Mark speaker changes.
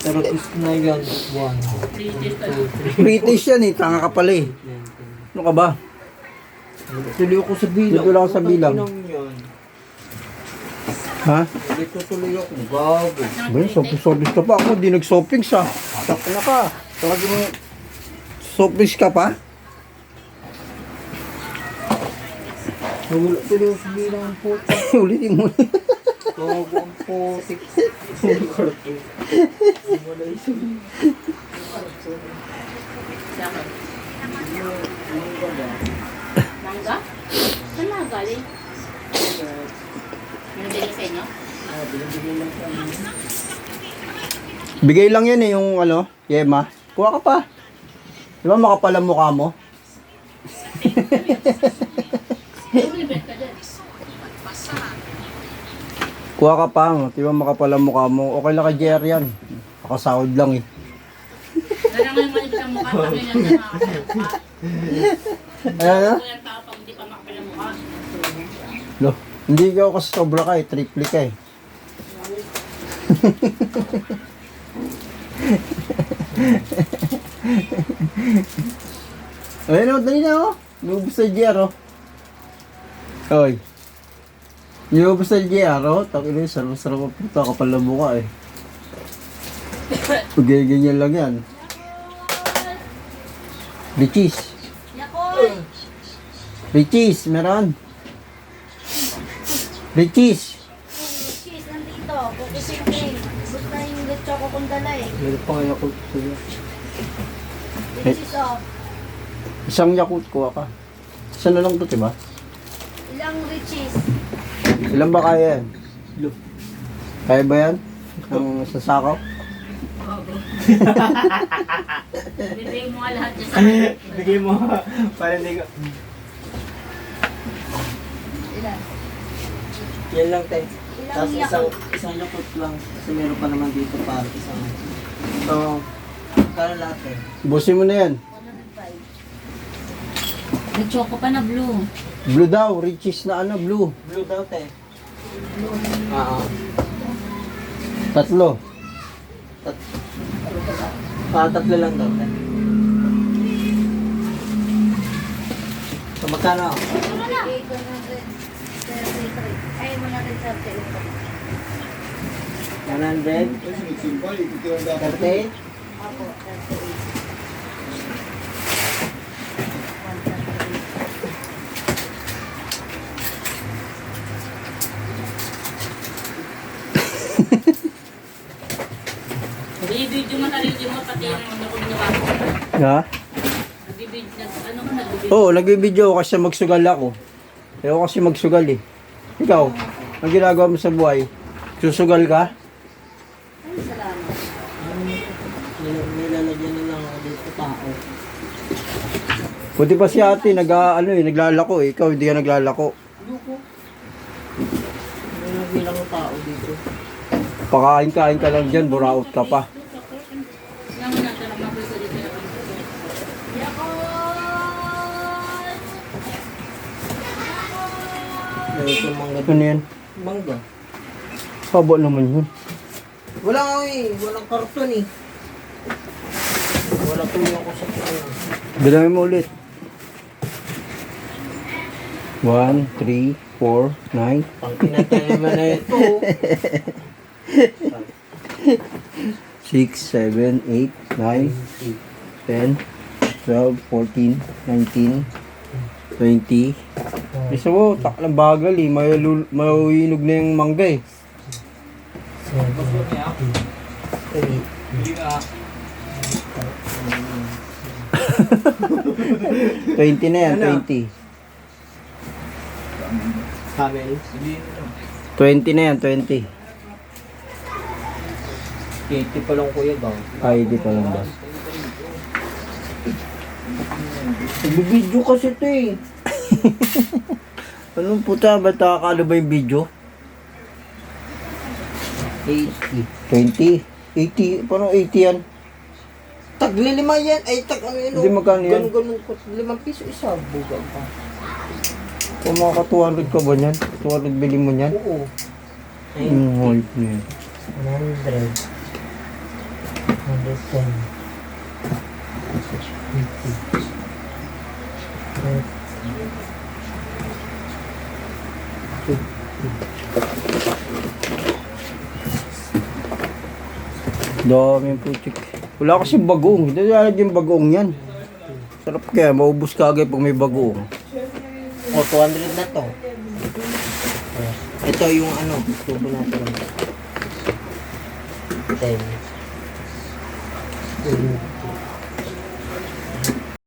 Speaker 1: Tapos na yan. 1, 2, 3.
Speaker 2: British yan eh, tanga ka pala eh. Ano ka ba?
Speaker 1: Tuloy ako sa bilang.
Speaker 2: Dito lang ako sa bilang. Ha?
Speaker 1: Dito tuloy ako. Gago.
Speaker 2: Ba yun, soft-soft ka pa. Ako, di nag-soft sa. Taka na ka. Talaga mo, soft ka pa?
Speaker 1: Nawala tuloy ako sa bilang ang puto.
Speaker 2: Ulitin mo.
Speaker 1: Gago ang putik.
Speaker 3: Mangga? Saan na galing? Binibigay sa inyo?
Speaker 2: Bigay lang yan eh, yung ano, Yema. Kuha ka pa. Di ba makapal ang mukha mo?
Speaker 3: Bumibig ka dyan.
Speaker 2: Kuha ka pa, di ba makapal ang mukha mo? Okay lang kay Jer yan. Nakasahod lang eh.
Speaker 3: Ganang ngayon manipis ang mukha. Tapos yan na makakapal.
Speaker 2: Ano?
Speaker 3: Walang tao pag hindi pa makapal ang mukha.
Speaker 2: No, hindi ka kasi sobra ka eh, triple ka eh. Ayun o, dali na o. Nubos sa GR o. Oy. Nubos sa GR o. Takin na, sarap-sarap ang puto. Kapal na buka eh. Ganyan lang yan. Richis.
Speaker 3: Yakoy!
Speaker 2: Richis, meron. Richis.
Speaker 3: Cheese nandito. Kukusipin. Gusto na yung choco kong dala eh.
Speaker 1: Meron pa kaya ko sa'yo.
Speaker 3: Cheese off.
Speaker 2: Isang Yakult kuha ka. Isa na lang to, diba?
Speaker 3: Ilang riches?
Speaker 2: Ilan ba kaya yan?
Speaker 1: Lo.
Speaker 2: Kaya ba yan? Ang sasakaw?
Speaker 3: Bibigay mo nga lahat dyan sa akin.
Speaker 1: Bigay mo. Para hindi ka.
Speaker 3: Ilan?
Speaker 1: Yan lang tayo.
Speaker 3: Ilang
Speaker 1: Tapos
Speaker 3: Yakult?
Speaker 1: isang yakot lang. Kasi meron pa naman dito para isang. So, kaya lahat eh.
Speaker 2: Busin mo na yan.
Speaker 3: 105. May choco pa na blue.
Speaker 2: Blue daw, Richis na ano, blue.
Speaker 1: Blue daw tayo. Oo.
Speaker 2: Tatlo.
Speaker 1: Tatlo lang daw tayo. So, magkano?
Speaker 3: 833. Ay, 130.
Speaker 1: 100? 38?
Speaker 3: Apo, 38. Bibidyo mo sarili mo, pati yung mga ginawa ko.
Speaker 2: Ha?
Speaker 3: Nagbibidyo, ano ka nagbibidyo?
Speaker 2: Oo, nagbibideo ako kasi magsugal ako. Ayaw kasi magsugal eh. Ikaw, ang ginagawa mo sa buhay? Susugal ka?
Speaker 3: Ay, salamat.
Speaker 1: Nilalagyan na lang ako dito tao.
Speaker 2: Buti pa si ate, naglalako eh. Ikaw, hindi ka naglalako.
Speaker 1: Luko. Nilalagyan ng tao dito.
Speaker 2: Pakain-kain ka lang dyan, buraot ka pa.
Speaker 3: Naman natin ang mabisa dito na kami.
Speaker 1: Ito mangga.
Speaker 2: Ano yan?
Speaker 1: Mangga.
Speaker 2: Haba naman yun.
Speaker 1: Wala nga eh. Walang karton eh. Wala tuloy ako sa ano.
Speaker 2: Bilangin mo ulit. 1, 3, 4, 9.
Speaker 1: Pang kinatay naman na ito.
Speaker 2: 6, 7, 8, 9, 10, 12, 14, 19, 20. Isa mo, tak ng bagal eh. Mahinog na yung mangga eh. 20 na yan, 20.
Speaker 1: Camel.
Speaker 2: 20 na yan, 20.
Speaker 1: 80 pa lang kuya daw.
Speaker 2: Ay, di pa lang ba?
Speaker 1: Nagbibidyo kasi ito eh.
Speaker 2: Anong puta, ba't nakakalo ba yung video?
Speaker 1: 80.
Speaker 2: 20? 80? Paano 80 yan?
Speaker 1: Taglilima yan. Ay, ano yun?
Speaker 2: Hindi, magkano yan?
Speaker 1: Ganun ko. 5 piso isa. Bugang pa.
Speaker 2: Kung maka 200 ka ba yan? 200 bili mo yan?
Speaker 1: Oo.
Speaker 2: Yung hype na yan.
Speaker 1: 100. 110. 50.
Speaker 2: Dami yung putik. Wala kasi bagoong. Hindi na yung bagoong yan. Sarap kaya, maubos ka agad pag may bagoong.
Speaker 1: O, 200 na to. Ito yung ano, tubo natin. 10.